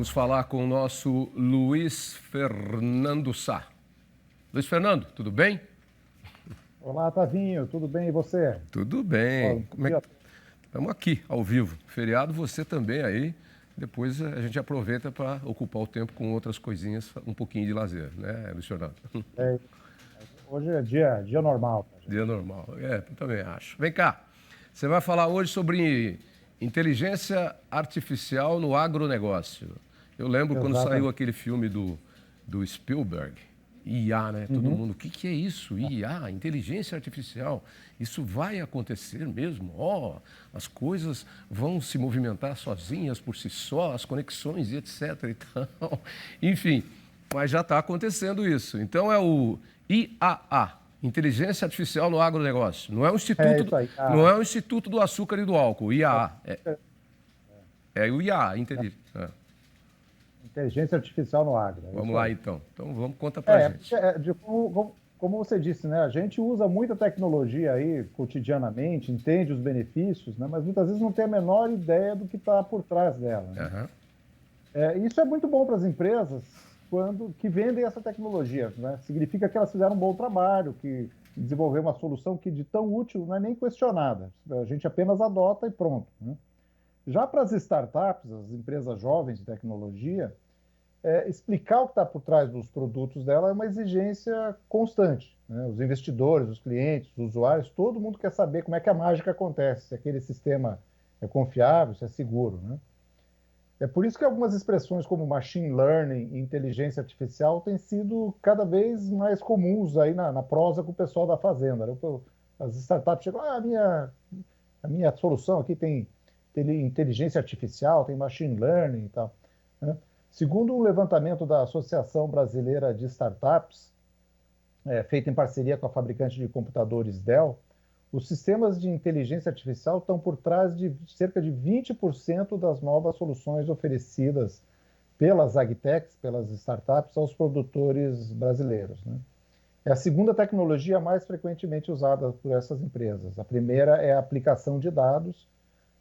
Vamos falar com o nosso Luiz Fernando Sá. Luiz Fernando, tudo bem? Olá, Tavinho, tudo bem e você? Tudo bem. Olá, Estamos aqui, ao vivo. Feriado, você também aí. Depois a gente aproveita para ocupar o tempo com outras coisinhas, um pouquinho de lazer, né, Luiz Fernando? Hoje é dia normal. Dia normal, eu também acho. Vem cá, você vai falar hoje sobre inteligência artificial no agronegócio. Eu lembro quando saiu aquele filme do Spielberg, IA, né? Todo mundo, o que é isso? IA, inteligência artificial. Isso vai acontecer mesmo? As coisas vão se movimentar sozinhas por si só, as conexões e etc. e tal. Enfim, mas já está acontecendo isso. Então é o IAA, Inteligência Artificial no Agronegócio. Não é o Instituto, não é o Instituto do Açúcar e do Álcool, IAA. É o IAA, Inteligência Artificial no Agro. Vamos lá, então. Então, vamos contar para a gente. Como você disse, né? A gente usa muita tecnologia aí cotidianamente, entende os benefícios, né? Mas muitas vezes não tem a menor ideia do que está por trás dela. Né? Isso é muito bom para as empresas que vendem essa tecnologia. Né? Significa que elas fizeram um bom trabalho, que desenvolveram uma solução que de tão útil não é nem questionada. A gente apenas adota e pronto. Né? Já para as startups, as empresas jovens de tecnologia, explicar o que está por trás dos produtos dela é uma exigência constante. Né? Os investidores, os clientes, os usuários, todo mundo quer saber como é que a mágica acontece, se aquele sistema é confiável, se é seguro. Né? É por isso que algumas expressões como machine learning e inteligência artificial têm sido cada vez mais comuns aí na prosa com o pessoal da fazenda. Né? As startups chegam, a minha solução aqui tem inteligência artificial, tem machine learning e tal. Né? Segundo um levantamento da Associação Brasileira de Startups, feito em parceria com a fabricante de computadores Dell, os sistemas de inteligência artificial estão por trás de cerca de 20% das novas soluções oferecidas pelas agtechs, pelas startups, aos produtores brasileiros. Né? É a segunda tecnologia mais frequentemente usada por essas empresas. A primeira é a aplicação de dados,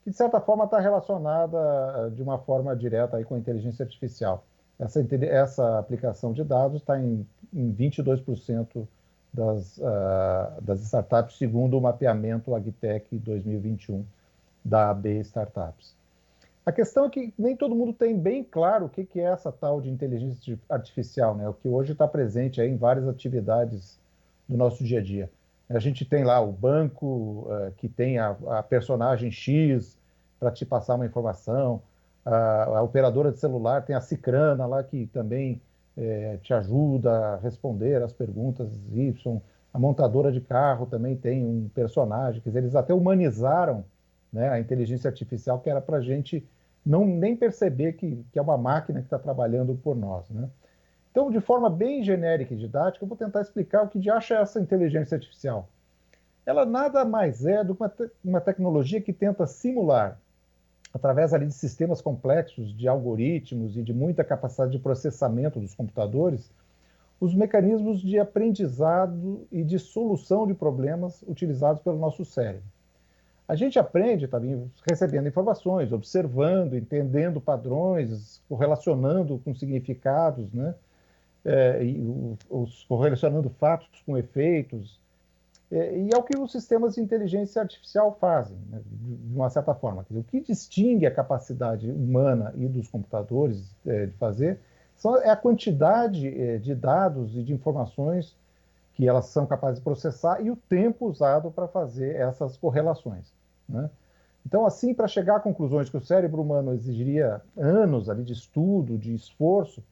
que de certa forma está relacionada de uma forma direta aí com a inteligência artificial. Essa aplicação de dados está em 22% das startups, segundo o mapeamento Agtech 2021 da AB Startups. A questão é que nem todo mundo tem bem claro o que é essa tal de inteligência artificial, né? O que hoje está presente aí em várias atividades do nosso dia a dia. A gente tem lá o banco, que tem a personagem X para te passar uma informação, a operadora de celular tem a Cicrana lá que também te ajuda a responder as perguntas Y, a montadora de carro também tem um personagem, quer dizer, eles até humanizaram, né, a inteligência artificial, que era para a gente nem perceber que é uma máquina que está trabalhando por nós. Né? Então, de forma bem genérica e didática, eu vou tentar explicar o que de acha essa inteligência artificial. Ela nada mais é do que uma tecnologia que tenta simular, através ali de sistemas complexos, de algoritmos e de muita capacidade de processamento dos computadores, os mecanismos de aprendizado e de solução de problemas utilizados pelo nosso cérebro. A gente aprende também recebendo informações, observando, entendendo padrões, correlacionando com significados, né? Correlacionando fatos com efeitos. E é o que os sistemas de inteligência artificial fazem, né, de uma certa forma. Quer dizer, o que distingue a capacidade humana e dos computadores de fazer é a quantidade de dados e de informações que elas são capazes de processar e o tempo usado para fazer essas correlações. Né? Então, assim, para chegar a conclusões que o cérebro humano exigiria anos ali de estudo, de esforço,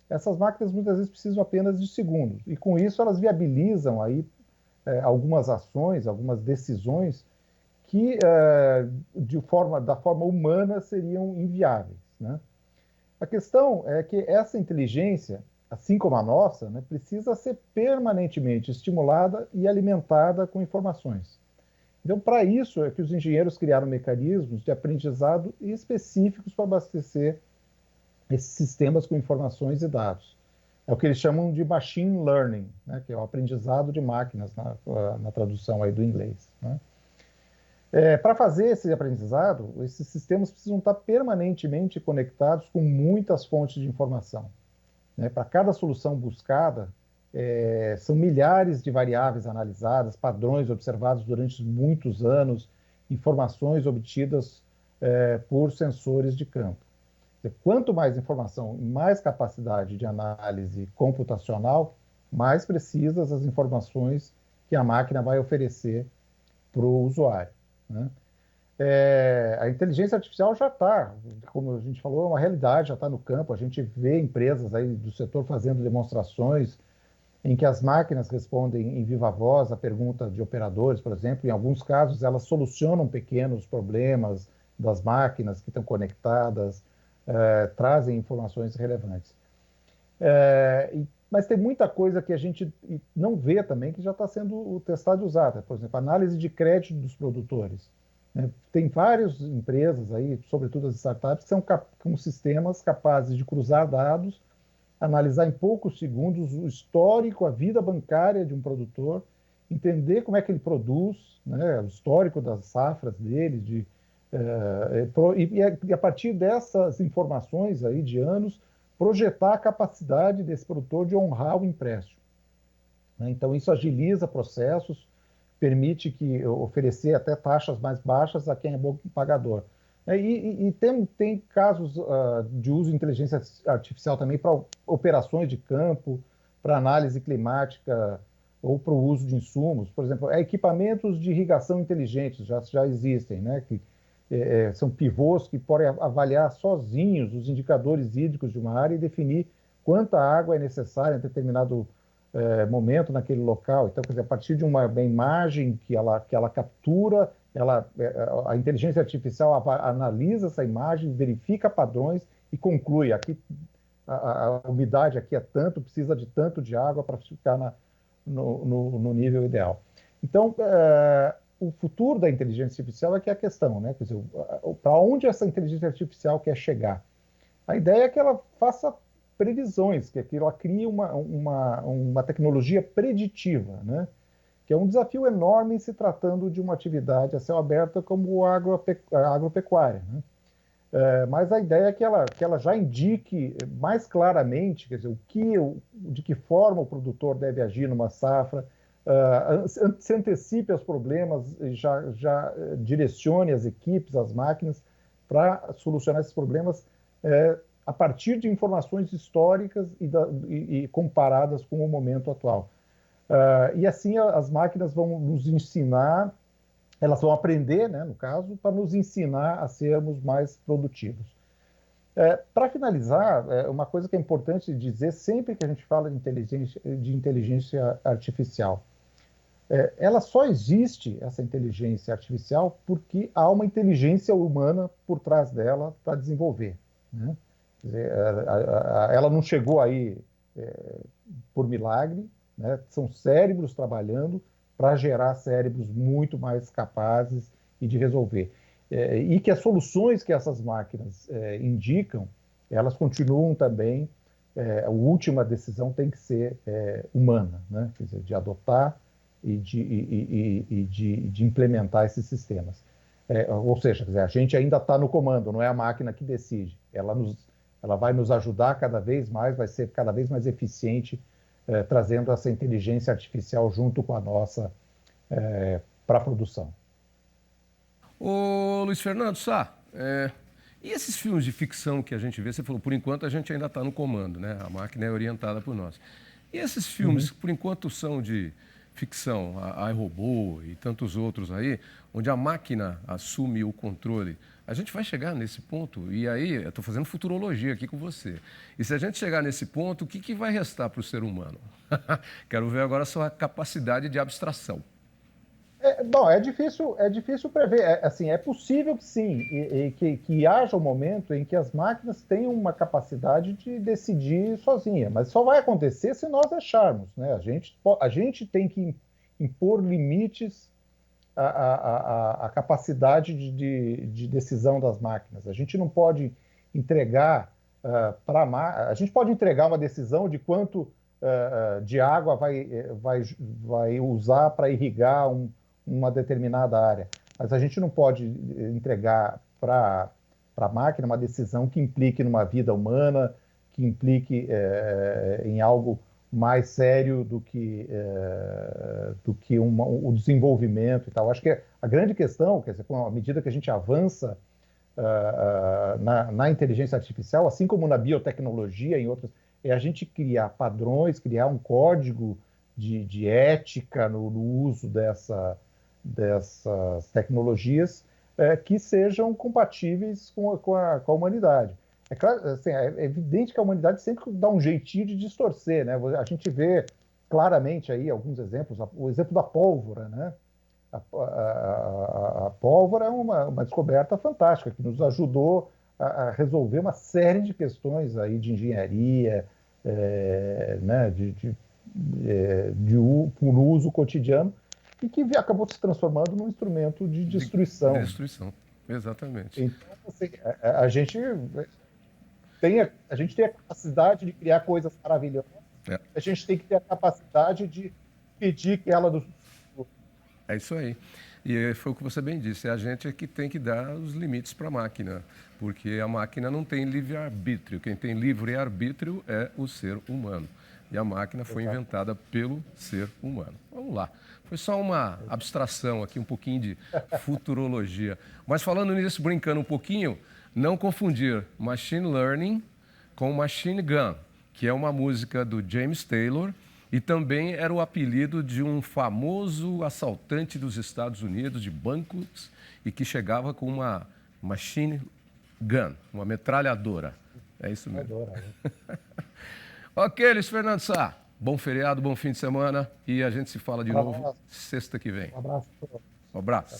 essas máquinas muitas vezes precisam apenas de segundos. E com isso elas viabilizam aí algumas ações, algumas decisões que da forma humana seriam inviáveis. Né? A questão é que essa inteligência, assim como a nossa, né, precisa ser permanentemente estimulada e alimentada com informações. Então, para isso é que os engenheiros criaram mecanismos de aprendizado específicos para abastecer esses sistemas com informações e dados. É o que eles chamam de machine learning, né, que é o aprendizado de máquinas na tradução aí do inglês. Né? Para fazer esse aprendizado, esses sistemas precisam estar permanentemente conectados com muitas fontes de informação, né? Para cada solução buscada, são milhares de variáveis analisadas, padrões observados durante muitos anos, informações obtidas por sensores de campo. Quanto mais informação e mais capacidade de análise computacional, mais precisas as informações que a máquina vai oferecer para o usuário, né? A inteligência artificial já está, como a gente falou, é uma realidade, já está no campo. A gente vê empresas aí do setor fazendo demonstrações em que as máquinas respondem em viva voz a pergunta de operadores, por exemplo. Em alguns casos, elas solucionam pequenos problemas das máquinas que estão conectadas, trazem informações relevantes. Mas tem muita coisa que a gente não vê também que já está sendo testada e usada. Por exemplo, análise de crédito dos produtores, né? Tem várias empresas aí, sobretudo as startups, que são com sistemas capazes de cruzar dados, analisar em poucos segundos o histórico, a vida bancária de um produtor, entender como é que ele produz, né, o histórico das safras dele, e a partir dessas informações aí de anos, projetar a capacidade desse produtor de honrar o empréstimo, né? Então, isso agiliza processos, permite oferecer até taxas mais baixas a quem é bom pagador. E tem casos de uso de inteligência artificial também para operações de campo, para análise climática ou para o uso de insumos. Por exemplo, equipamentos de irrigação inteligentes já existem, né? Que são pivôs que podem avaliar sozinhos os indicadores hídricos de uma área e definir quanta água é necessária em determinado momento naquele local. Então, quer dizer, a partir de uma imagem que ela captura, a inteligência artificial analisa essa imagem, verifica padrões e conclui: aqui a umidade aqui é tanto, precisa de tanto de água para ficar no nível ideal. Então, o futuro da inteligência artificial é que é a questão, né? Quer dizer, para onde essa inteligência artificial quer chegar? A ideia é que ela faça previsões, que ela crie uma tecnologia preditiva, né? Que é um desafio enorme em se tratando de uma atividade a céu aberto como a agropecuária, né? Mas a ideia é que ela já indique mais claramente, quer dizer, de que forma o produtor deve agir numa safra, se antecipe aos problemas, já direcione as equipes, as máquinas, para solucionar esses problemas a partir de informações históricas e comparadas com o momento atual. E assim as máquinas vão nos ensinar, elas vão aprender, né, no caso, para nos ensinar a sermos mais produtivos. Para finalizar, uma coisa que é importante dizer sempre que a gente fala de inteligência artificial, ela só existe, essa inteligência artificial, porque há uma inteligência humana por trás dela para desenvolver, né? Quer dizer, ela não chegou aí por milagre, né? São cérebros trabalhando para gerar cérebros muito mais capazes e de resolver. E que as soluções que essas máquinas indicam, elas continuam também, a última decisão tem que ser humana, né? Quer dizer, de adotar e de implementar esses sistemas. Ou seja, quer dizer, a gente ainda está no comando, não é a máquina que decide. Ela vai nos ajudar cada vez mais, vai ser cada vez mais eficiente, trazendo essa inteligência artificial junto com a nossa para a produção. Ô, Luiz Fernando Sá, e esses filmes de ficção que a gente vê? Você falou, por enquanto a gente ainda está no comando, né? A máquina é orientada por nós. E esses filmes, por enquanto, são de ficção, a iRobô e tantos outros aí, onde a máquina assume o controle. A gente vai chegar nesse ponto, e aí eu estou fazendo futurologia aqui com você. E se a gente chegar nesse ponto, o que vai restar para o ser humano? Quero ver agora a sua capacidade de abstração. Bom, é difícil prever. Assim, é possível que sim, que haja um momento em que as máquinas tenham uma capacidade de decidir sozinha, mas só vai acontecer se nós deixarmos, né? A gente tem que impor limites à capacidade de decisão das máquinas. A gente não pode entregar a gente pode entregar uma decisão de quanto de água vai usar para irrigar uma determinada área. mas a gente não pode entregar para a máquina uma decisão que implique numa vida humana, que implique em algo mais sério do que o desenvolvimento e tal. Acho que a grande questão, quer dizer, à medida que a gente avança na inteligência artificial, assim como na biotecnologia, em outras, é a gente criar padrões, criar um código de ética no uso dessas tecnologias que sejam compatíveis com a humanidade. É claro, assim, é evidente que a humanidade sempre dá um jeitinho de distorcer, né? A gente vê claramente aí alguns exemplos, o exemplo da pólvora, né? A pólvora é uma descoberta fantástica que nos ajudou a resolver uma série de questões aí de engenharia, né? Por uso cotidiano e que acabou se transformando num instrumento de destruição. De destruição, exatamente. Então, assim, a gente tem a capacidade de criar coisas maravilhosas, a gente tem que ter a capacidade de pedir que ela... É isso aí. E foi o que você bem disse, é a gente que tem que dar os limites para a máquina, porque a máquina não tem livre-arbítrio. Quem tem livre-arbítrio é o ser humano. E a máquina foi inventada pelo ser humano. Vamos lá. Foi só uma abstração aqui, um pouquinho de futurologia. Mas falando nisso, brincando um pouquinho, não confundir Machine Learning com Machine Gun, que é uma música do James Taylor e também era o apelido de um famoso assaltante dos Estados Unidos de bancos e que chegava com uma Machine Gun, uma metralhadora. É isso mesmo. Ok, Luiz Fernando Sá. Bom feriado, bom fim de semana e a gente se fala de novo sexta que vem. Um abraço. Um abraço.